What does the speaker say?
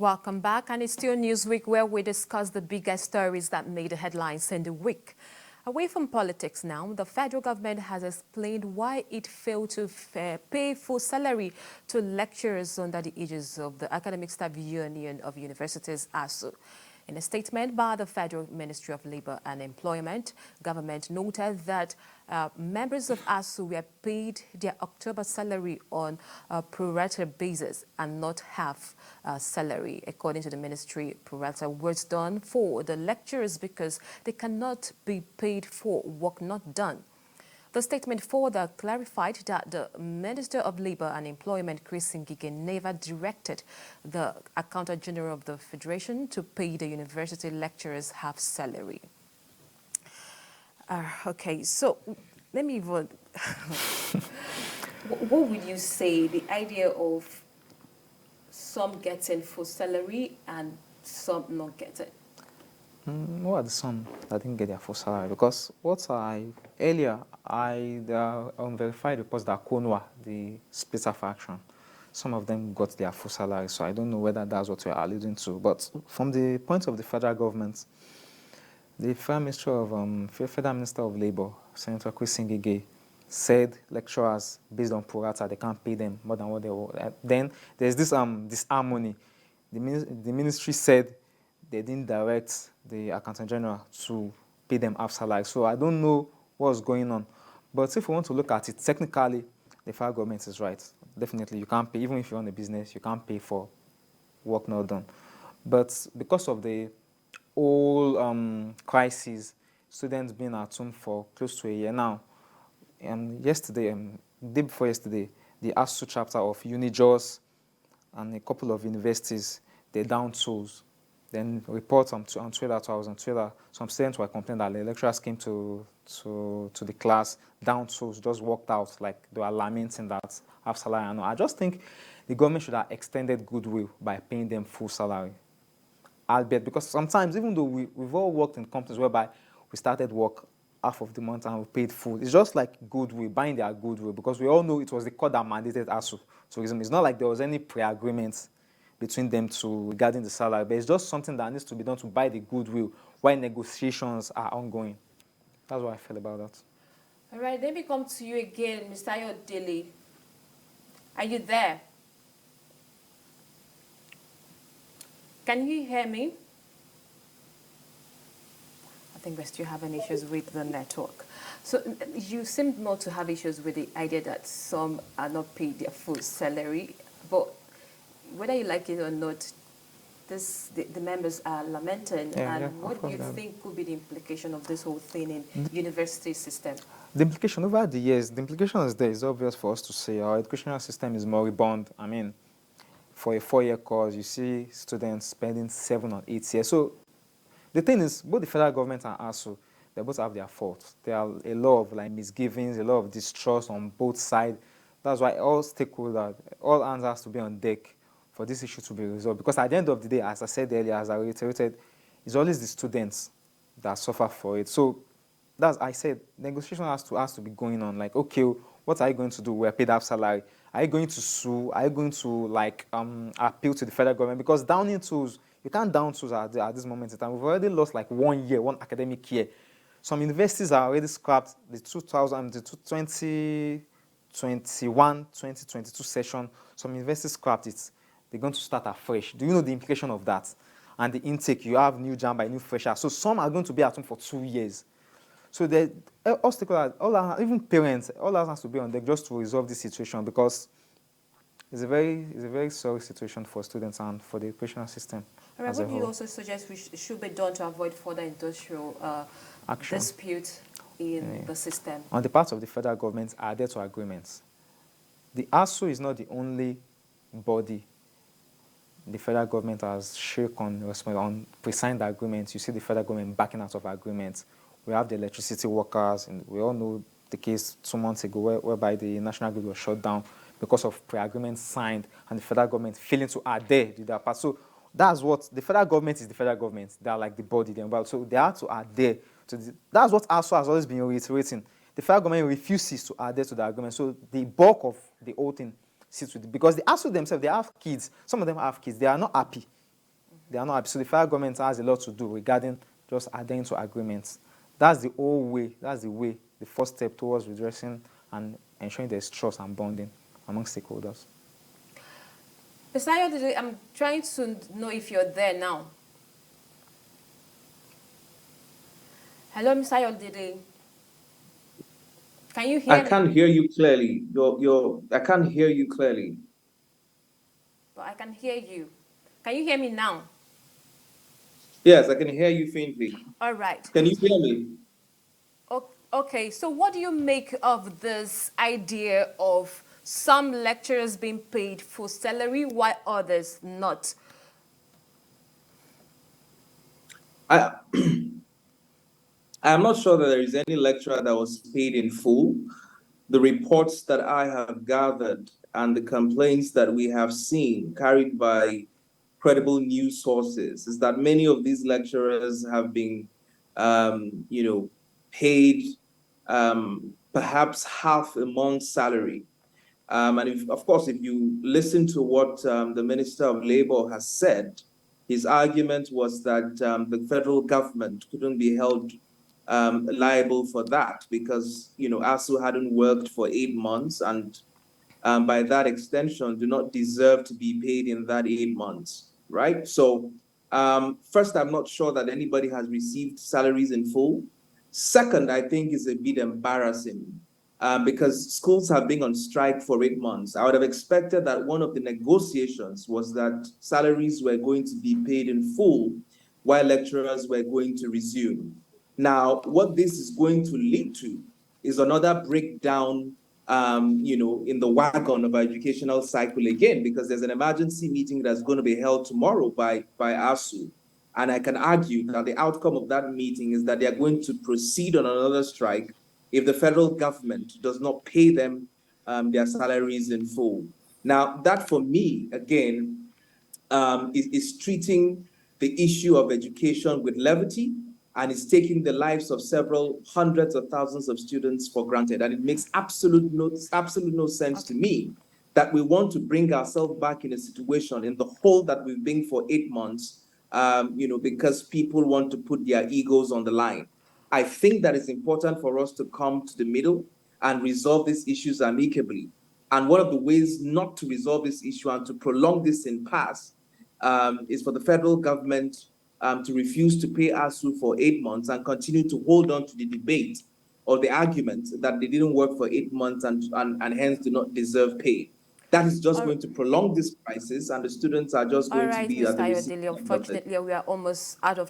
Welcome back, and it's still Newsweek, where we discuss the biggest stories that made the headlines in the week. Away from politics now, the federal government has explained why it failed to pay full salary to lecturers under the aegis of the Academic Staff Union of Universities, ASUU. In a statement by the Federal Ministry of Labour and Employment, government noted that members of ASUU were paid their October salary on a pro rata basis and not half salary. According to the ministry, pro rata was done for the lecturers because they cannot be paid for work not done. The statement further clarified that the Minister of Labour and Employment, Chris Ngige, never directed the Accountant General of the Federation to pay the university lecturers half salary. Okay, so let me even... What would you say the idea of some getting full salary and some not getting? What are the some that didn't get their full salary? Because earlier, verified reports that Konwa, the splitter faction, some of them got their full salary. So I don't know whether that's what you're alluding to. But from the point of the federal government, the Federal Minister of Labour, Senator Chris Ngige, said lecturers, based on pro rata, they can't pay them more than what they were. Then there's this disharmony. The ministry said they didn't direct the Accountant General to pay them half salary. So I don't know what's going on. But if we want to look at it, technically, the federal government is right. Definitely, you can't pay, even if you own a business, you can't pay for work not done. But because of the whole crisis, students being at home for close to a year now, yesterday, day before yesterday, the ASUU chapter of UniJaws and a couple of universities, they down tools. Then reports on Twitter, I was on Twitter, some students were complaining that the lecturers came to the class, down tools, just walked out, like they were lamenting that half salary. And I just think the government should have extended goodwill by paying them full salary. Albeit, because sometimes, even though we've all worked in companies whereby we started work half of the month and we paid full, it's just like goodwill, buying their goodwill, because we all know it was the court that mandated ASUU tourism. It's not like there was any pre-agreement between them regarding the salary, but it's just something that needs to be done to buy the goodwill while negotiations are ongoing. That's what I feel about that. All right, let me come to you again, Mr. Ayodele. Are you there? Can you hear me? I think we're still having issues with the network. So you seem not to have issues with the idea that some are not paid their full salary, but whether you like it or not, the members are lamenting. What do you think could be the implication of this whole thing in university system? The implication over the years, the implication is there. It's obvious for us to say our educational system is moribund. I mean, for a 4-year course, you see students spending 7 or 8 years. So the thing is, both the federal government and ASUU, they both have their faults. There are a lot of misgivings, a lot of distrust on both sides. That's why all stakeholders, all hands has to be on deck for this issue to be resolved. Because at the end of the day, as I said earlier, as I reiterated, it's always the students that suffer for it. So I said, negotiation has to be going on. Like, okay, what are you going to do? We're paid half salary. Are you going to sue? Are you going to appeal to the federal government? Because downing tools, you can't down tools at this moment in time. We've already lost 1 year, one academic year. Some universities are already scrapped the 2021-2022 session. Some universities scrapped it. They're going to start afresh. Do you know the implication of that? And the intake, you have new jam by new fresher. So some are going to be at home for 2 years. So all stakeholders, even parents, all that has to be on deck just to resolve this situation, because it's a very sorry situation for students and for the educational system. All right, what do you also suggest should be done to avoid further industrial dispute in the system? On the part of the federal government, are there to agreements. The ASUU is not the only body the federal government has shook on pre-signed agreements. You see the federal government backing out of agreements. We have the electricity workers, and we all know the case 2 months ago whereby the national grid was shut down because of pre-agreements signed and the federal government failing to adhere to their part. So that's what the federal government is. The federal government, they are like the body, so they have to adhere to that's what ASUU has always been reiterating. The federal government refuses to adhere to the agreement, so the bulk of the whole thing sits with it. Because the ASUU themselves, they have kids. Some of them have kids. They are not happy they are not happy. So the federal government has a lot to do regarding just adhering to agreements. That's the whole way, that's the first step towards redressing and ensuring there's trust and bonding among stakeholders. Mr. Ayodele, I'm trying to know if you're there now. Hello, Mr. Ayodele. Can you hear me? I can't hear you clearly. I can't hear you clearly. But I can hear you. Can you hear me now? Yes, I can hear you faintly. All right. Can you hear me? Okay, so what do you make of this idea of some lecturers being paid full salary while others not? I'm not sure that there is any lecturer that was paid in full. The reports that I have gathered and the complaints that we have seen carried by credible news sources is that many of these lecturers have been, paid perhaps half a month's salary. And of course, if you listen to what the Minister of Labor has said, his argument was that the federal government couldn't be held liable for that because, ASUU hadn't worked for 8 months and by that extension do not deserve to be paid in that 8 months, right? So first, I'm not sure that anybody has received salaries in full. Second, I think is a bit embarrassing because schools have been on strike for 8 months. I would have expected that one of the negotiations was that salaries were going to be paid in full while lecturers were going to resume. Now, what this is going to lead to is another breakdown in the wagon of our educational cycle again, because there's an emergency meeting that's going to be held tomorrow by ASUU. And I can argue that the outcome of that meeting is that they are going to proceed on another strike if the federal government does not pay them their salaries in full. Now, that for me, again, is treating the issue of education with levity and is taking the lives of several hundreds of thousands of students for granted. And it makes absolute no sense to me that we want to bring ourselves back in a situation in the hole that we've been for 8 months, because people want to put their egos on the line. I think that it's important for us to come to the middle and resolve these issues amicably. And one of the ways not to resolve this issue and to prolong this impasse is for the federal government to refuse to pay ASUU for 8 months and continue to hold on to the debate or the argument that they didn't work for 8 months and hence do not deserve pay. That is just going to prolong this crisis, and the students are just going to be at the receiving end of it. Unfortunately, we are almost out of time.